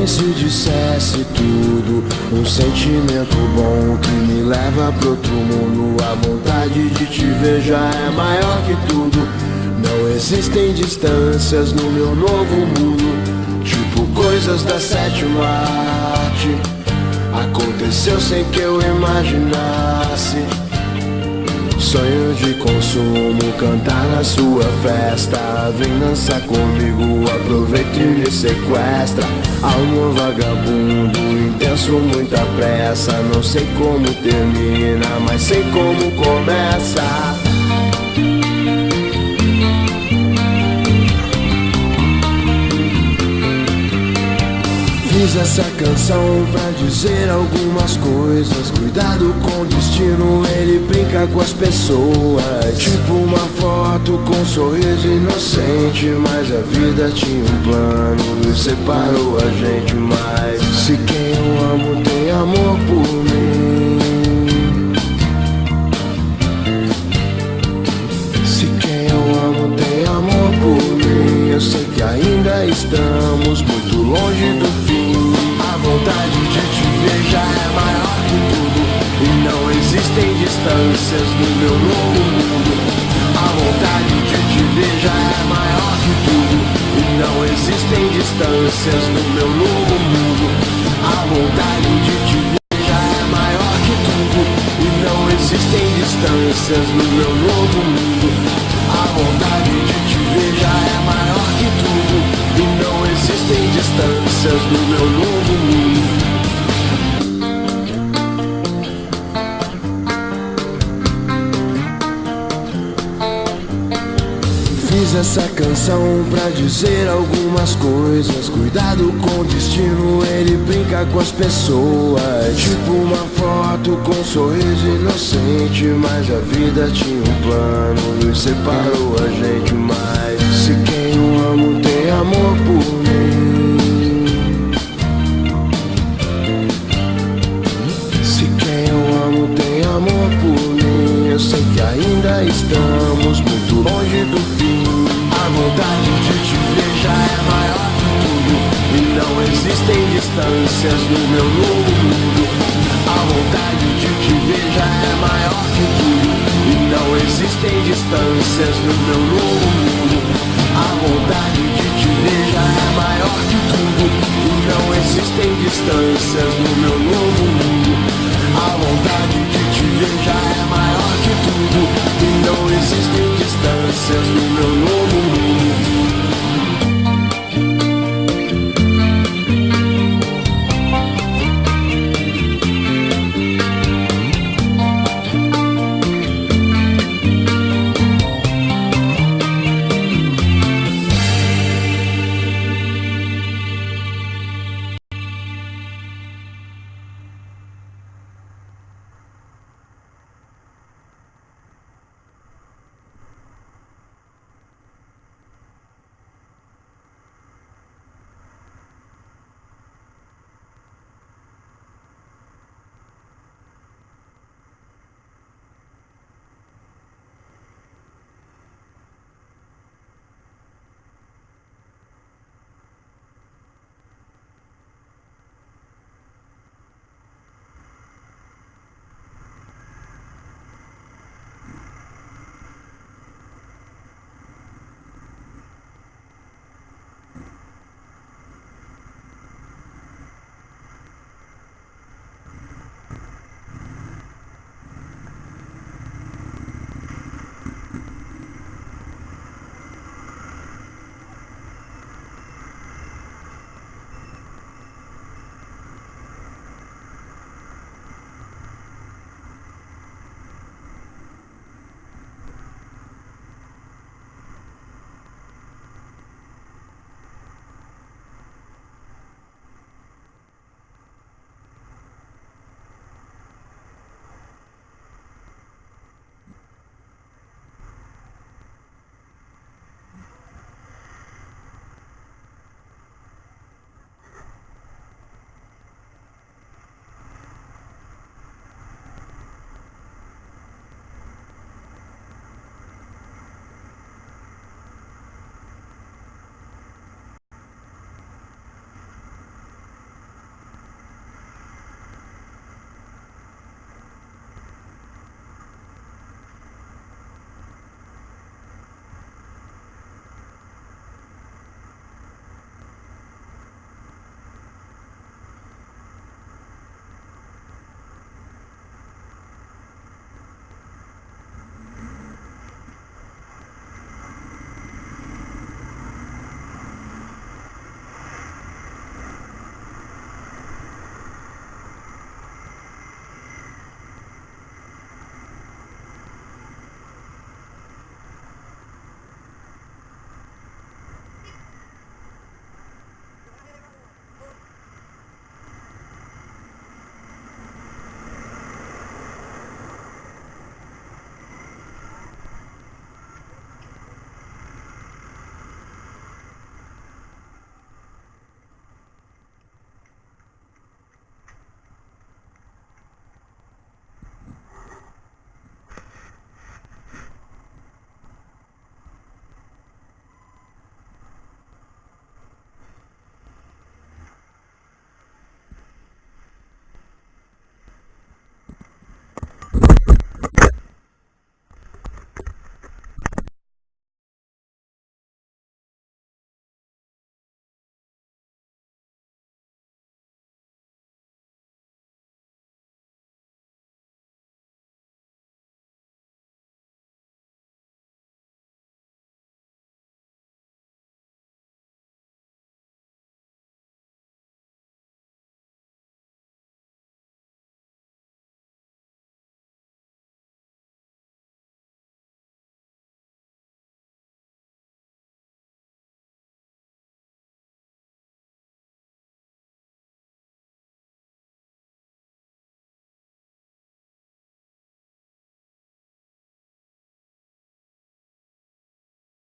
se dissesse tudo, um sentimento bom que me leva pro outro mundo. A vontade de te ver já é maior que tudo. Não existem distâncias no meu novo mundo, tipo coisas da sétima arte. Aconteceu sem que eu imaginasse. Sonho de consumo, cantar na sua festa. Vem dançar comigo, aproveita e me sequestra. Amor vagabundo, intenso, muita pressa. Não sei como termina, mas sei como começa. Fiz essa canção pra dizer algumas coisas. Cuidado com o destino, ele brinca com as pessoas. Tipo uma foto com um sorriso inocente, mas a vida tinha um plano e separou a gente mais. Se quem eu amo tem amor por mim, se quem eu amo tem amor por mim, eu sei que ainda estamos muito longe do fim. A vontade de te ver já é maior que tudo, e não existem distâncias no meu novo mundo. A vontade de te ver já é maior que tudo, e não existem distâncias no meu novo mundo. A vontade de te ver já é maior que tudo, e não existem distâncias no meu novo mundo. A vontade de te ver já é maior que tudo, e não existem distâncias no meu novo mundo. Fiz essa canção pra dizer algumas coisas. Cuidado com o destino, ele brinca com as pessoas. Tipo uma foto com um sorriso inocente, mas a vida tinha um plano e separou a gente mais. Se quem eu amo tem amor por mim, se quem eu amo tem amor por mim, eu sei que ainda estamos muito longe do fim. A vontade de te ver já é maior que tudo, e não existem distâncias no meu novo mundo. A vontade de te ver já é maior que tudo, e não existem distâncias no meu novo mundo. A vontade de te ver já é maior que tudo, e não existem distâncias no meu novo mundo. A vontade